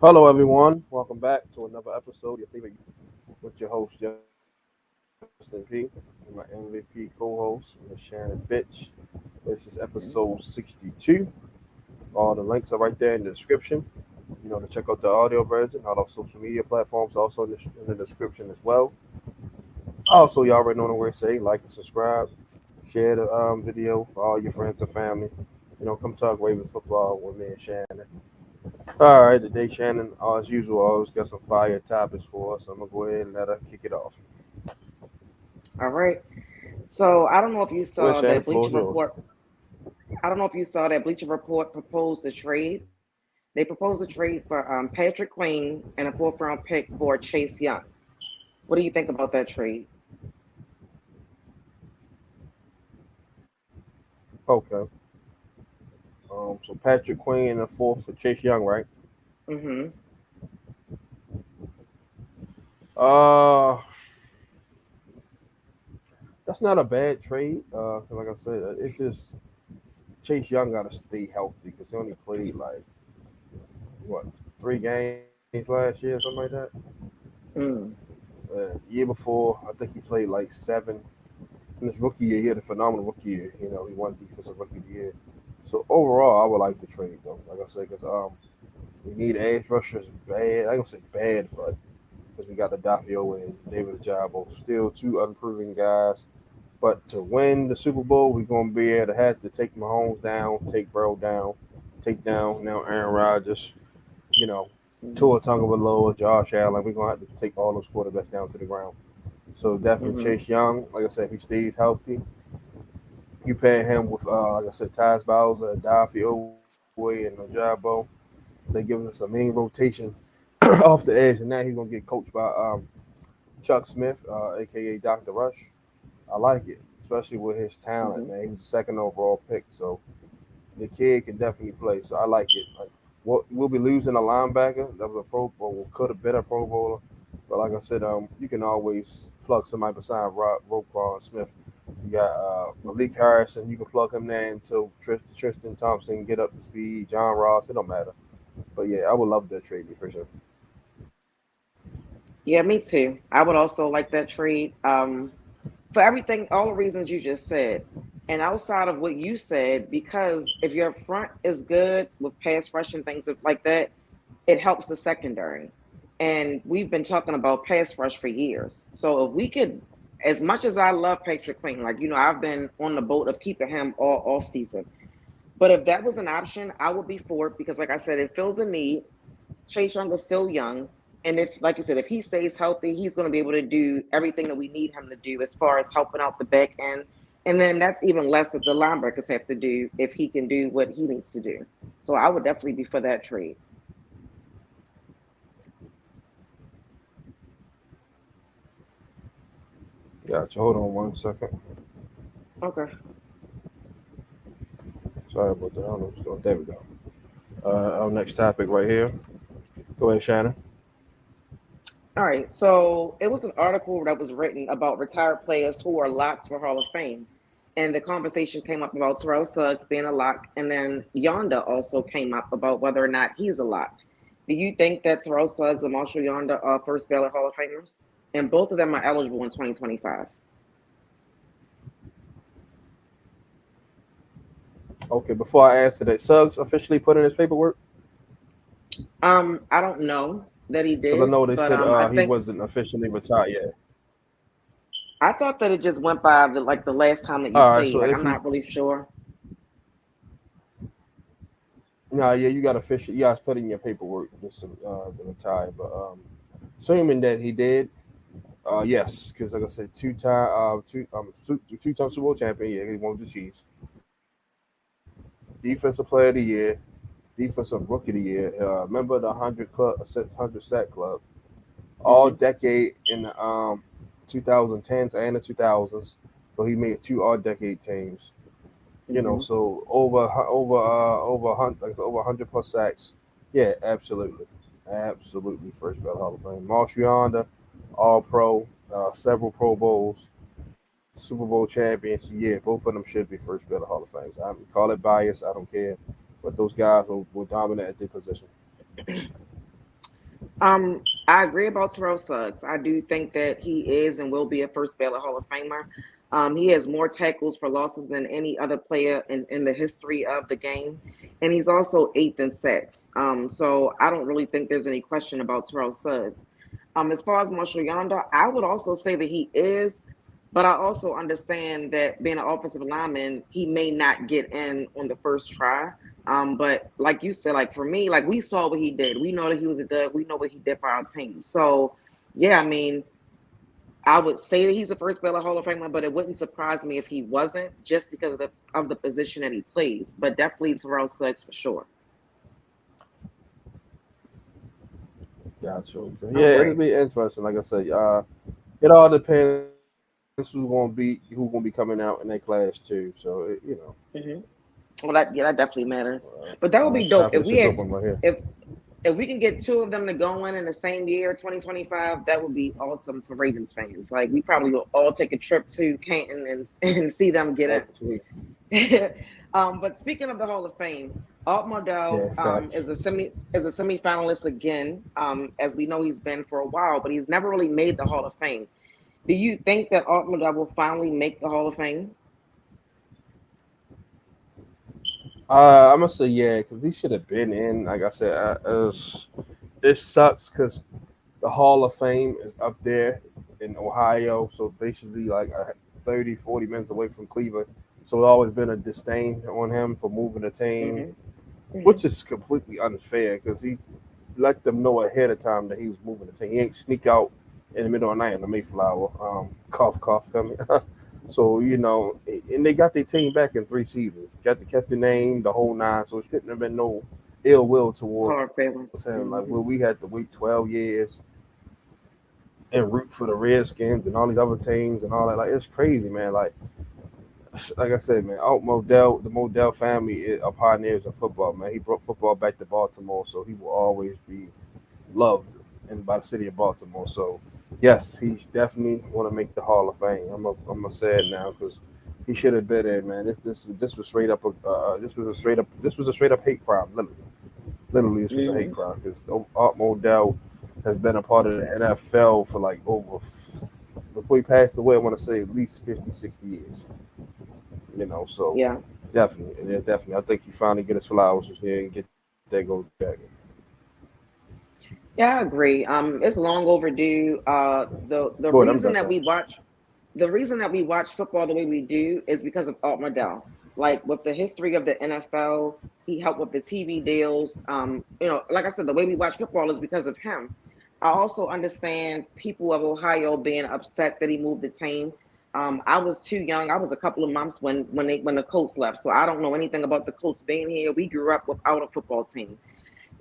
Hello, everyone. Welcome back to another episode, your favorite with your host, Justin P, and my MVP co host, Ms. Shannon Fitch. This is episode 62. All the links are right there in the description. To check out the audio version, all our social media platforms also in the description as well. Also, y'all already know the word say like and subscribe, share the video for all your friends and family. Come talk Ravens football with me and Shannon. All right, today Shannon, as usual, always got some fire topics for us. I'm gonna go ahead and let her kick it off. All right. So I don't know if you Go ahead, saw Shannon. that Floor is Bleacher yours. Report. I don't know if you saw that Bleacher Report proposed a trade. They proposed a trade for Patrick Queen and a fourth round pick for Chase Young. What do you think about that trade? Okay. So Patrick Queen and the fourth for Chase Young, right? Mm-hmm. Uh, that's not a bad trade. Like I said, it's just Chase Young got to stay healthy because he only played like what 3 games last year, something like that. Mm. Year before, I think he played like seven. In his rookie year, he had a phenomenal rookie year. He won Defensive Rookie of the Year. So overall, I would like the trade though. Like I said, because we need edge rushers bad. I ain't gonna say bad, but because we got the Dafio and David Ajabo, still two unproven guys. But to win the Super Bowl, we're gonna be able to have to take Mahomes down, take Burrow down, take down now Aaron Rodgers. You know, Mm-hmm. Tua Tagovailoa, Josh Allen. We're gonna have to take all those quarterbacks down to the ground. So definitely Mm-hmm. Chase Young. Like I said, if he stays healthy, you pair him with, like I said, Taz Bowser, Daffy Owe, and Ojabo. They give us a main rotation off the edge, and now he's gonna get coached by Chuck Smith, aka Dr. Rush. I like it, especially with his talent, Mm-hmm. man. He was the second overall pick, so the kid can definitely play. So I like it. Like, we'll be losing a linebacker that was a Pro Bowl, could have been a Pro Bowler, but like I said, you can always plug somebody beside Roquan Smith. You got Malik Harrison. You can plug him there until Tristan Thompson get up to speed. John Ross. It don't matter. But yeah, I would love that trade for sure. Yeah, me too. I would also like that trade. For everything, all the reasons you just said. And outside of what you said, because if your front is good with pass rush and things like that, it helps the secondary. And we've been talking about pass rush for years. So if we could, as much as I love Patrick Queen, like, I've been on the boat of keeping him all off season. But if that was an option, I would be for it because, like I said, it fills a need. Chase Young is still young. And if, like you said, if he stays healthy, he's going to be able to do everything that we need him to do as far as helping out the back end. And then that's even less that the linebackers have to do if he can do what he needs to do. So I would definitely be for that trade. Gotcha. Hold on 1 second. Okay. Sorry about that. I don't know what's going. There we go. Our next topic right here. Go ahead, Shannon. All right. So it was an article that was written about retired players who are locks for Hall of Fame. And the conversation came up about Terrell Suggs being a lock. And then Yanda also came up about whether or not he's a lock. Do you think that Terrell Suggs and Marshall Yanda are first ballot Hall of Famers? And both of them are eligible in 2025. Okay, before I answer that, Suggs officially put in his paperwork I don't know that he because I did, know they but said I he think wasn't officially retired yet. I thought that it just went by the last time that you All right, played. so Like if I'm he, not really sure. nah, yeah, you got official, you guys put in your paperwork just to retire, but assuming that he did, yes, because like I said, two-time Super Bowl champion, yeah, he won with the Chiefs, defensive player of the year, defensive rookie of the year, member of the 100 sack club, all Hmm. decade in the 2010s and the 2000s. So he made two all decade teams. Hmm. So over 100 plus sacks. Yeah, absolutely, absolutely. First ballot Hall of Fame. Marshall Yonder, All Pro, several Pro Bowls, Super Bowl champions. Yeah, both of them should be first ballot Hall of Fame. I call it bias. I don't care, but those guys will dominate at their position. I agree about Terrell Suggs. I do think that he is and will be a first ballot Hall of Famer. He has more tackles for losses than any other player in the history of the game. And he's also eighth in sacks. So I don't really think there's any question about Terrell Suggs. As far as Marshall Yanda, I would also say that he is, but I also understand that being an offensive lineman, he may not get in on the first try. But like you said, like for me, like we saw what he did. We know that he was a dud. We know what he did for our team. So yeah, I mean, I would say that he's a first ballot Hall of Famer, but it wouldn't surprise me if he wasn't, just because of the position that he plays. But definitely Terrell Suggs for sure. Gotcha. Okay. All Yeah, it'll right. be interesting. Like I said, it all depends who's gonna be coming out in that class too. So Hmm. Well, that definitely matters. But that would be it's dope happening. It's a good one right here. if if we can get two of them to go in the same year, 2025, that would be awesome for Ravens fans. Like we probably will all take a trip to Canton and see them get Actually, in. But speaking of the Hall of Fame, Art Modell yeah, facts. is a semifinalist again. As we know, he's been for a while, but he's never really made the Hall of Fame. Do you think that Art Modell will finally make the Hall of Fame? I'm gonna say yeah, because he should have been in. Like I said, it sucks because the Hall of Fame is up there in Ohio, so basically like 30, 40 minutes away from Cleveland. So it's always been a disdain on him for moving the team, Hmm. Hmm. which is completely unfair because he let them know ahead of time that he was moving the team. He ain't sneak out in the middle of the night in the Mayflower. Cough, cough, feel me? So and they got their team back in 3 seasons. Kept the name, the whole nine. So it shouldn't have been no ill will towards Hard him. Like feelings. we Hmm. had to wait 12 years and root for the Redskins and all these other teams and all that. Like it's crazy, man. Like I said, man, Art Modell, the Modell family are pioneers in football, man. He brought football back to Baltimore, so he will always be loved and by the city of Baltimore. So yes, he's definitely want to make the Hall of Fame. I'm gonna say it now because he should have been there, man. This was straight up this was a straight up hate crime. Literally, this was a hate Hmm. crime because Art Modell has been a part of the NFL for like over before he passed away. I want to say at least 50, 60 years. So Yeah. definitely, yeah, definitely. I think he finally get his flowers this year and get that gold jacket. Yeah, I agree. It's long overdue. The Go ahead, I'm reason done that talking. we watch football the way we do is because of Art Modell. Like with the history of the NFL, he helped with the TV deals. Like I said, the way we watch football is because of him. I also understand people of Ohio being upset that he moved the team. I was too young. I was a couple of months when the Colts left, so I don't know anything about the Colts being here. We grew up without a football team.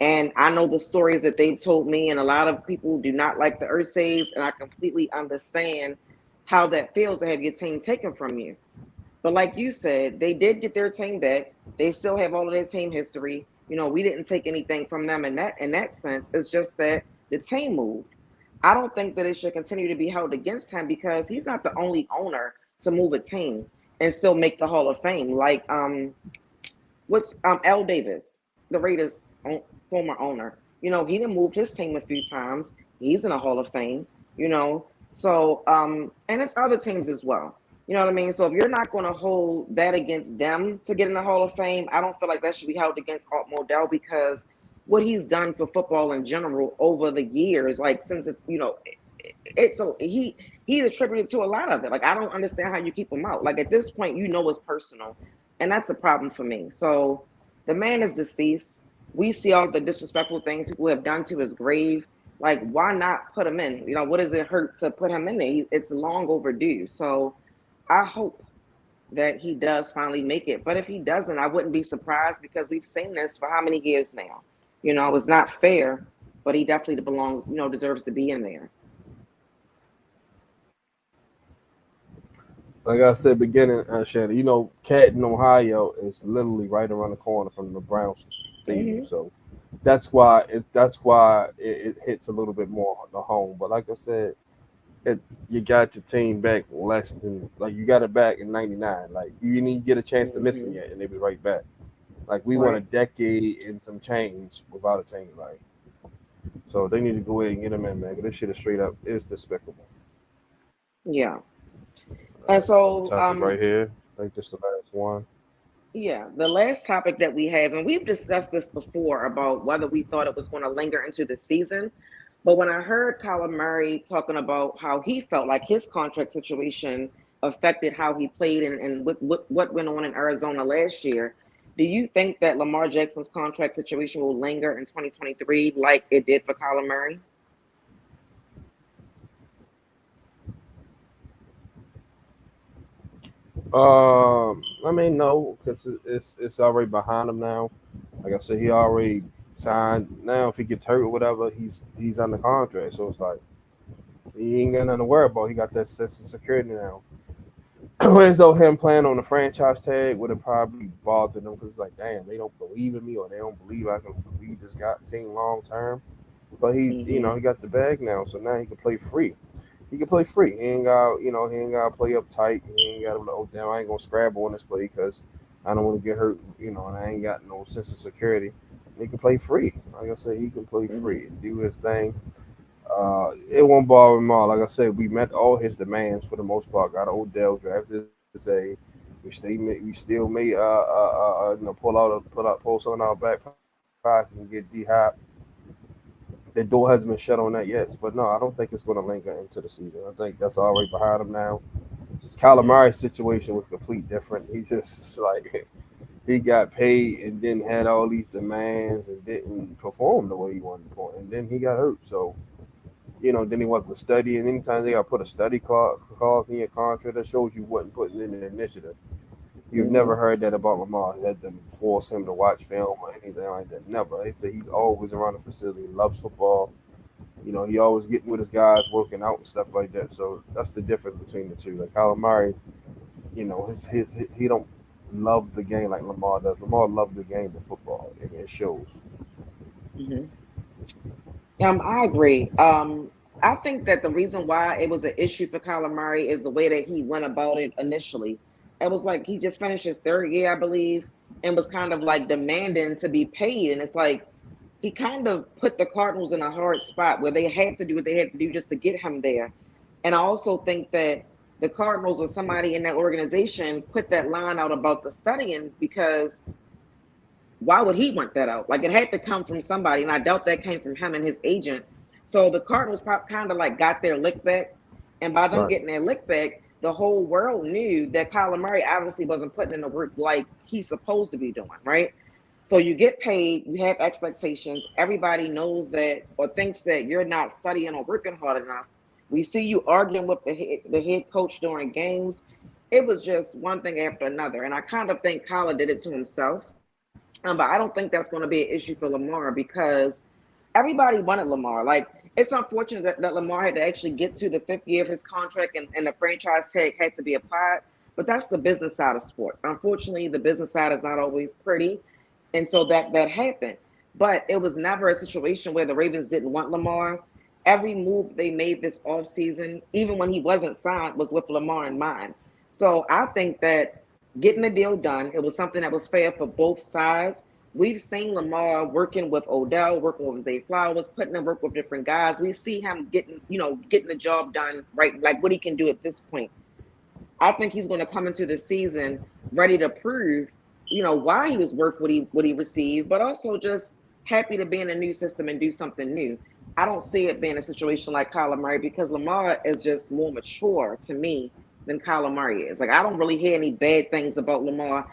And I know the stories that they told me, and a lot of people do not like the Ursays, and I completely understand how that feels to have your team taken from you. But like you said, they did get their team back. They still have all of their team history. We didn't take anything from them in that sense. It's just that the team moved. I don't think that it should continue to be held against him because he's not the only owner to move a team and still make the Hall of Fame. Like what's L Davis, the Raiders former owner. He done moved his team a few times. He's in a Hall of Fame. So and it's other teams as well. You know what I mean? So if you're not going to hold that against them to get in the Hall of Fame, I don't feel like that should be held against Art Modell because what he's done for football in general over the years, like since it's a he's attributed to a lot of it. Like I don't understand how you keep him out. Like at this point, it's personal, and that's a problem for me. So the man is deceased. We see all the disrespectful things people have done to his grave. Like why not put him in? What does it hurt to put him in there? It's long overdue. So I hope that he does finally make it. But if he doesn't, I wouldn't be surprised because we've seen this for how many years now. It's not fair, but he definitely belongs. Deserves to be in there. Like I said, beginning, Shannon, Canton, Ohio is literally right around the corner from the Browns stadium. Hmm. So that's why it hits a little bit more on the home. But like I said, you got your team back less than like you got it back in '99. Like you didn't even get a chance to miss it Hmm. yet, and they was right back. Like we won a Right. decade and some change without a team. Like So they need to go ahead and get him in, man. 'Cause this shit is straight up is despicable. Yeah. All And right, another so, topic right here. I think this is the last one. yeah, the last topic that we have, and we've discussed this before about whether we thought it was going to linger into the season. But when I heard Kyler Murray talking about how he felt like his contract situation affected how he played and what went on in Arizona last year, do you think that Lamar Jackson's contract situation will linger in 2023 like it did for Kyler Murray? I mean, no, because it's already behind him now. Like I said, he already signed. Now, if he gets hurt or whatever, he's under contract. So it's like he ain't got nothing to worry about. He got that sense of security now. Whereas though him playing on the franchise tag would have probably bothered them because it's like, damn, they don't believe in me or they don't believe I can lead this guy team long term. But Hmm. he got the bag now, so now he can play free. He can play free. He ain't got, he ain't got to play up tight. He ain't got to, oh damn, I ain't gonna scramble on this play because I don't want to get hurt, and I ain't got no sense of security. He can play free. Like I said, he can play Hmm. free and do his thing. It won't bother him all. Like I said, we met all his demands for the most part. Got Odell drafted as a. We still may pull something out back pocket and get D Hop. The door hasn't been shut on that yet. But no, I don't think it's going to linger into the season. I think that's already behind him now. Hmm. Calamari's situation was complete different. He just like he got paid and then had all these demands and didn't perform the way he wanted to perform, and then he got hurt. So then he wants to study, and anytime they got to put a study clause in your contract, that shows you wasn't putting in the initiative. You've never Hmm. heard that about Lamar. Had to force him to watch film or anything like that. Never. They say he's always around the facility. He loves football. He always getting with his guys, working out and stuff like that. So that's the difference between the two. Like Calamari, his he don't love the game like Lamar does. Lamar loves the game of football, and it shows. Hmm. I agree. I think that the reason why it was an issue for Kyler Murray is the way that he went about it initially. It was like he just finished his third year, I believe, and was kind of like demanding to be paid. And it's like he kind of put the Cardinals in a hard spot where they had to do what they had to do just to get him there. And I also think that the Cardinals or somebody in that organization put that line out about the studying because why would he want that out? Like it had to come from somebody, and I doubt that came from him and his agent. So the Cardinals kind of like got their lick back, and by them Right. getting their lick back, the whole world knew that Kyler Murray obviously wasn't putting in the work like he's supposed to be doing, right? So you get paid, you have expectations. Everybody knows that or thinks that you're not studying or working hard enough. We see you arguing with the head coach during games. It was just one thing after another, and I kind of think Kyler did it to himself, but I don't think that's going to be an issue for Lamar because everybody wanted Lamar. Like, it's unfortunate that Lamar had to actually get to the fifth year of his contract and the franchise tag had to be applied. But that's the business side of sports. Unfortunately, the business side is not always pretty. And so that happened. But it was never a situation where the Ravens didn't want Lamar. Every move they made this offseason, even when he wasn't signed, was with Lamar in mind. So I think that getting the deal done, it was something that was fair for both sides. We've seen Lamar working with Odell, working with Zay Flowers, putting him work with different guys. We see him getting the job done right, like what he can do at this point. I think he's going to come into the season ready to prove, why he was worth what he received, but also just happy to be in a new system and do something new. I don't see it being a situation like Kyler Murray because Lamar is just more mature to me than Kyler Murray is. Like I don't really hear any bad things about Lamar.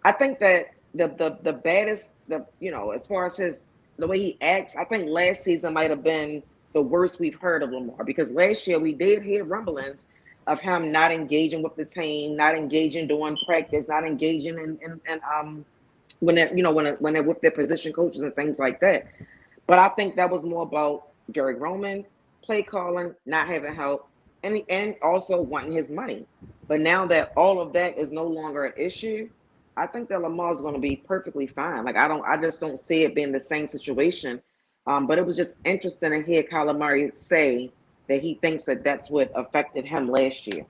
I think that the baddest, as far as the way he acts, I think last season might have been the worst we've heard of Lamar because last year we did hear rumblings of him not engaging with the team, not engaging during practice, not engaging in when they're with their position coaches and things like that. But I think that was more about Gary Roman, play calling, not having help, and also wanting his money. But now that all of that is no longer an issue, I think that Lamar's going to be perfectly fine. Like I just don't see it being the same situation. But it was just interesting to hear Kyler Murray say that he thinks that that's what affected him last year.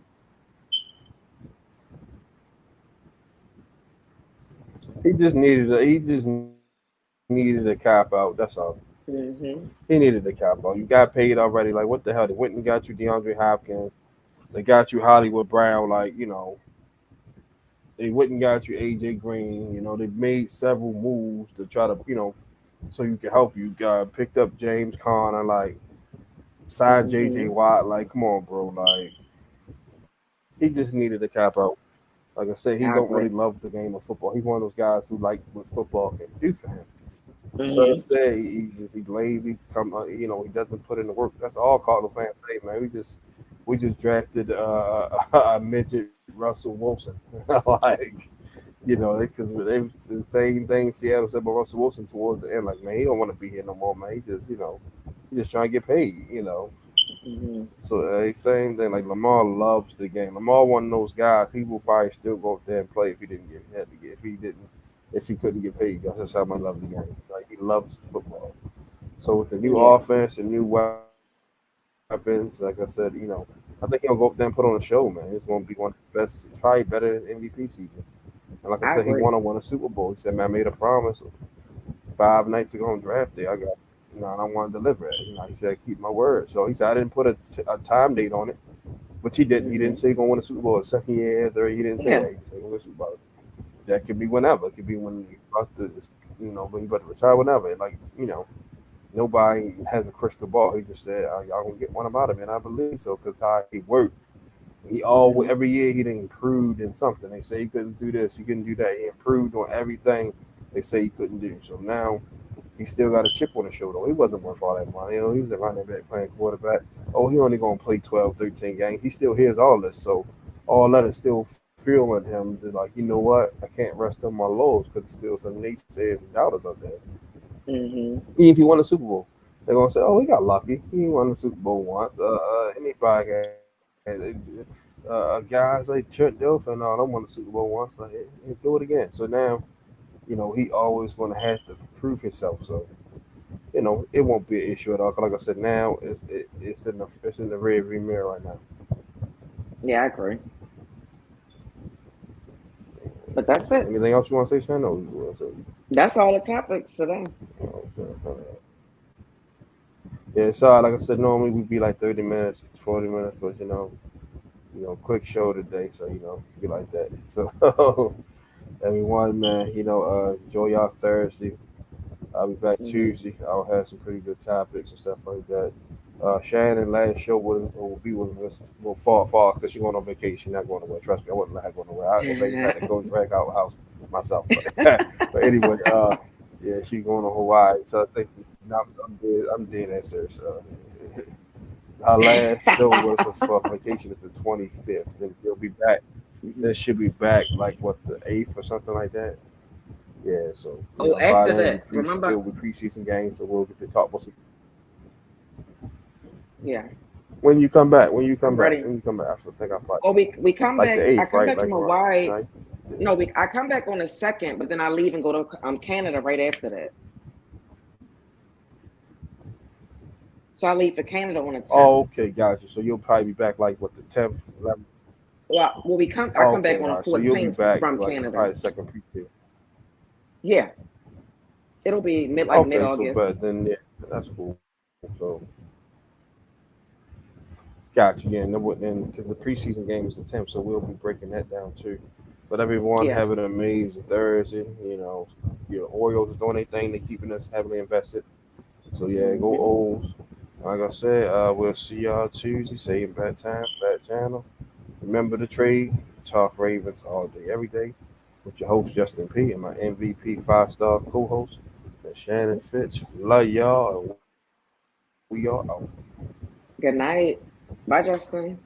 He just needed a cop out. That's all. Mm-hmm. He needed the cap out. You got paid already. Like what the hell? They went and got you DeAndre Hopkins. They got you Hollywood Brown. Like they went and got you AJ Green. They made several moves to try to so you can help you. Picked up James Conner. Like signed JJ Mm-hmm. Watt. Like come on, bro. Like he just needed the cap out. Like I said, he don't I really agree. love the game of football. He's one of those guys who like what football can do for him. But I Mm-hmm. say he's lazy. He doesn't put in the work. That's all Cardinal fans say, man. We just drafted a midget Russell Wilson. Like because they the same thing Seattle said about Russell Wilson towards the end. Like man, he don't want to be here no more, man. He just trying to get paid. Mm-hmm. So same thing. Like Lamar loves the game. Lamar one of those guys. He will probably still go up there and play if he didn't get had to get if he couldn't get paid. That's just how much he loves the game. Like he loves football. So with the new Yeah, offense and new weapons, like I said, I think he'll go up there and put on a show, man. It's gonna be one of his best. It's probably better than MVP season. And like I said, he won a I Super agree. Bowl. He said, "Man, I made a promise 5 nights ago on draft day. I want to deliver it." He said, "Keep my word." So he said, "I didn't put a time date on it." But he didn't. He didn't Mm-hmm. say he's gonna win a Super Bowl a second year, third. He didn't say Yeah. that. He just said he's gonna win a Super Bowl. That could be whenever. It could be when you about to, when you about to retire. Whenever. Like nobody has a crystal ball. He just said, "Y'all gonna get one of out of me," and I believe so because how he worked. He all Mm-hmm. every year he done improved in something. They say he couldn't do this, he couldn't do that. He improved on everything they say he couldn't do. So now he still got a chip on his shoulder. He wasn't worth all that money. He was a running back playing quarterback. Oh, he only gonna play 12, 13 games. He still hears all this. So all that is still feeling him. Like, you know what? I can't rest on my laurels because there's still some naysayers and doubters out there. Mm-hmm. Even if he won the Super Bowl, they're gonna say, "Oh, he got lucky. He won the Super Bowl once." Anybody guys like Trent Dilfer and all them won the Super Bowl once. Like, he do it again. So now, he always gonna have to prove himself. So it won't be an issue at all. 'Cause like I said, now it's in the rearview mirror right now. Yeah, I agree. But that's it. Anything else you want to say, Shannon? No, you want to say? That's all the topics today. Okay. Yeah, so like I said, normally we'd be like 30 minutes, 40 minutes, but quick show today, so be like that. So everyone, man, enjoy y'all Thursday. I'll be back Mm-hmm. Tuesday. I'll have some pretty good topics and stuff like that. Shannon, last show will be with us. Will fall because she's going on vacation, not going nowhere. Trust me, I wouldn't let her go nowhere. If I had to go and drag out the house myself, but anyway, yeah, she's going to Hawaii. So I think I'm dead. I'm dead at serious. Our last show was for vacation is the 25th. Then we'll be back. Mm-hmm. Then she'll be back like what the 8th or something like that. Yeah, so Oh, by after then that, remember? it'll be preseason games, so we'll get to talk. Yeah, When you come back, I'm ready. I still think I probably Oh, we come like the back. I eighth, come right? back Like from around Hawaii. right? Yeah. No, I come back on the second, but then I leave and go to Canada right after that. So I leave for Canada on the 10th. Oh, okay, gotcha. So you'll probably be back like what the 10th, 11th. Well, we come. I Oh, come back okay, on all the right. So you'll be 14th back from like Canada. probably the second preseason. Yeah, it'll be mid Okay, so August. but then yeah, that's cool. So gotcha. Yeah, and because the preseason game is the 10th, so we'll be breaking that down too. But everyone Yeah. have an amazing Thursday. Your Orioles are doing their thing. They're keeping us heavily invested. So yeah, go Hmm. O's. Like I said, we'll see y'all Tuesday. Same bad time, bad channel. Remember the trade. Talk Ravens all day, every day. With your host Justin P and my MVP 5-star co-host, Miss Shannon Fitch. Love y'all, and we are out. Good night. Bye, Justin.